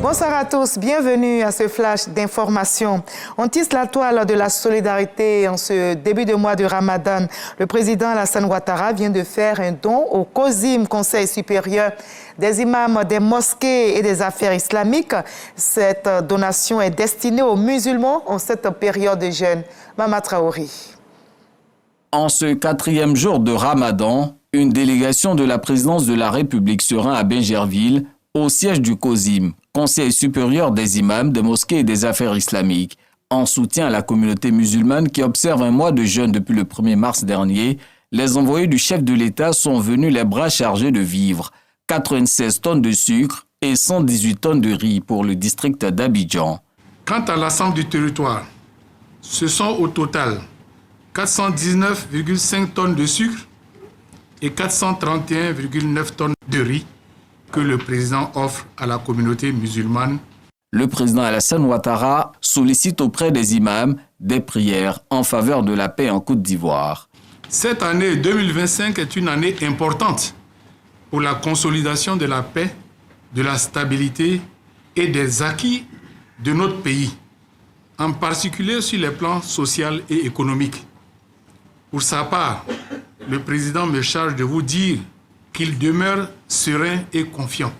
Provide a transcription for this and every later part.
Bonsoir à tous, bienvenue à ce flash d'information. On tisse la toile de la solidarité en ce début de mois de Ramadan. Le président Alassane Ouattara vient de faire un don au COSIM, Conseil supérieur des imams des mosquées et des affaires islamiques. Cette donation est destinée aux musulmans en cette période de jeûne. Mama Traoré. En ce 4e jour de Ramadan, une délégation de la présidence de la République se rend à Bingerville, au siège du COSIM, Conseil supérieur des imams, des mosquées et des affaires islamiques, en soutien à la communauté musulmane qui observe un mois de jeûne depuis le 1er mars dernier. Les envoyés du chef de l'État sont venus les bras chargés de vivres, 96 tonnes de sucre et 118 tonnes de riz pour le district d'Abidjan. Quant à l'ensemble du territoire, ce sont au total 419,5 tonnes de sucre et 431,9 tonnes de riz que le président offre à la communauté musulmane. Le président Alassane Ouattara sollicite auprès des imams des prières en faveur de la paix en Côte d'Ivoire. Cette année 2025 est une année importante pour la consolidation de la paix, de la stabilité et des acquis de notre pays, en particulier sur les plans social et économique. Pour sa part, le président me charge de vous dire qu'il demeure serein et confiant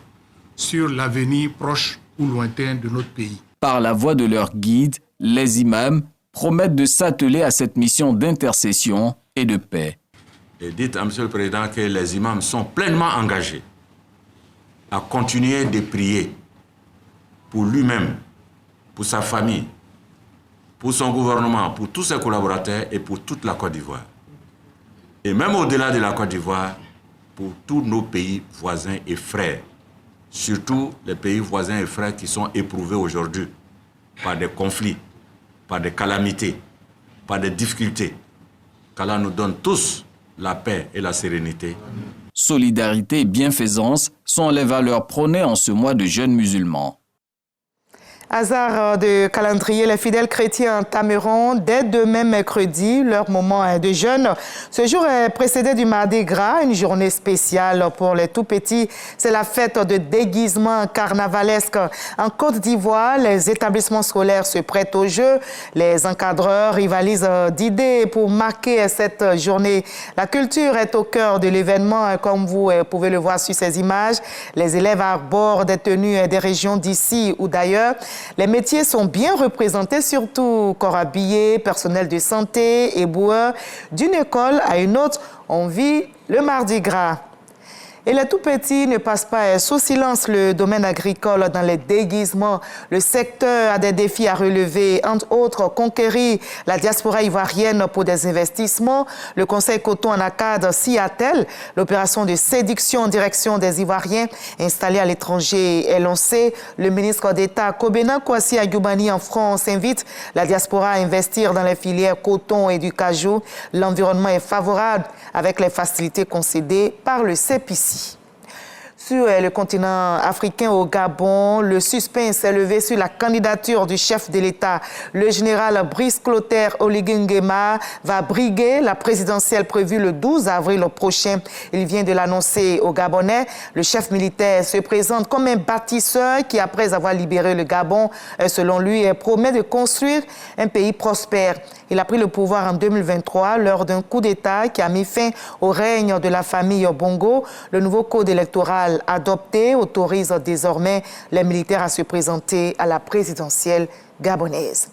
sur l'avenir proche ou lointain de notre pays. Par la voix de leur guide, les imams promettent de s'atteler à cette mission d'intercession et de paix. Et dites à M. le Président que les imams sont pleinement engagés à continuer de prier pour lui-même, pour sa famille, pour son gouvernement, pour tous ses collaborateurs et pour toute la Côte d'Ivoire. Et même au-delà de la Côte d'Ivoire, pour tous nos pays voisins et frères, surtout les pays voisins et frères qui sont éprouvés aujourd'hui par des conflits, par des calamités, par des difficultés, qu'Allah nous donne tous la paix et la sérénité. Solidarité et bienfaisance sont les valeurs prônées en ce mois de jeûne musulman. Hasard de calendrier, les fidèles chrétiens entameront dès demain mercredi leur moment de jeûne. Ce jour est précédé du Mardi Gras, une journée spéciale pour les tout-petits. C'est la fête de déguisement carnavalesque. En Côte d'Ivoire, les établissements scolaires se prêtent au jeu. Les encadreurs rivalisent d'idées pour marquer cette journée. La culture est au cœur de l'événement, comme vous pouvez le voir sur ces images. Les élèves arborent des tenues des régions d'ici ou d'ailleurs. Les métiers sont bien représentés, surtout corps habillés, personnel de santé, éboueurs. D'une école à une autre, on vit le Mardi Gras. Et les tout-petits ne passent pas sous silence le domaine agricole dans les déguisements. Le secteur a des défis à relever, entre autres conquérir la diaspora ivoirienne pour des investissements. Le Conseil Coton en Acade s'y attelle. L'opération de séduction en direction des Ivoiriens installés à l'étranger est lancée. Le ministre d'État Kobena Kwasi Ayoubani en France invite la diaspora à investir dans les filières coton et du cajou. L'environnement est favorable avec les facilités concédées par le CEPICI. Sur le continent africain, au Gabon, le suspense est levé sur la candidature du chef de l'État. Le général Brice Clotaire Oligui Nguema va briguer la présidentielle prévue le 12 avril prochain. Il vient de l'annoncer aux Gabonais. Le chef militaire se présente comme un bâtisseur qui, après avoir libéré le Gabon, selon lui, promet de construire un pays prospère. Il a pris le pouvoir en 2023 lors d'un coup d'État qui a mis fin au règne de la famille Bongo. Le nouveau code électoral adopté autorise désormais les militaires à se présenter à la présidentielle gabonaise.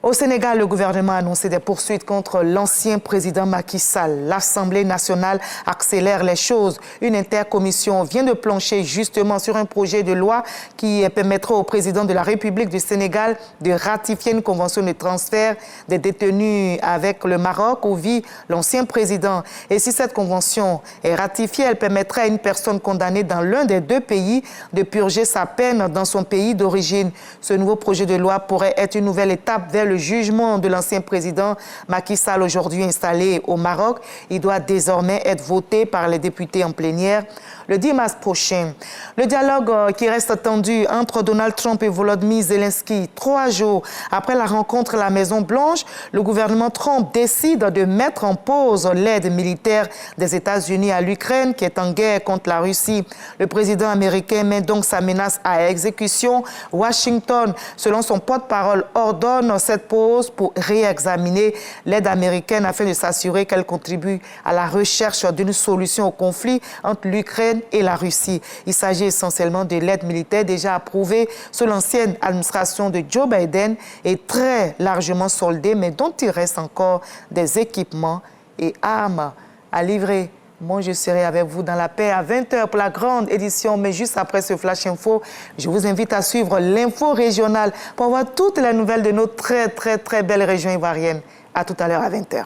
Au Sénégal, le gouvernement a annoncé des poursuites contre l'ancien président Macky Sall. L'Assemblée nationale accélère les choses. Une intercommission vient de plancher justement sur un projet de loi qui permettra au président de la République du Sénégal de ratifier une convention de transfert des détenus avec le Maroc où vit l'ancien président. Et si cette convention est ratifiée, elle permettra à une personne condamnée dans l'un des deux pays de purger sa peine dans son pays d'origine. Ce nouveau projet de loi pourrait être une nouvelle étape vers le le jugement de l'ancien président Macky Sall, aujourd'hui installé au Maroc. Il doit désormais être voté par les députés en plénière le 10 mars prochain. Le dialogue qui reste tendu entre Donald Trump et Volodymyr Zelensky, 3 jours après la rencontre à la Maison-Blanche, le gouvernement Trump décide de mettre en pause l'aide militaire des États-Unis à l'Ukraine qui est en guerre contre la Russie. Le président américain met donc sa menace à exécution. Washington, selon son porte-parole, ordonne cette pause pour réexaminer l'aide américaine afin de s'assurer qu'elle contribue à la recherche d'une solution au conflit entre l'Ukraine et la Russie. Il s'agit essentiellement de l'aide militaire déjà approuvée sous l'ancienne administration de Joe Biden et très largement soldée, mais dont il reste encore des équipements et armes à livrer. Moi, je serai avec vous dans la paix à 20h pour la grande édition, mais juste après ce Flash Info, je vous invite à suivre l'info régionale pour voir toutes les nouvelles de nos très belles régions ivoiriennes. À tout à l'heure à 20h.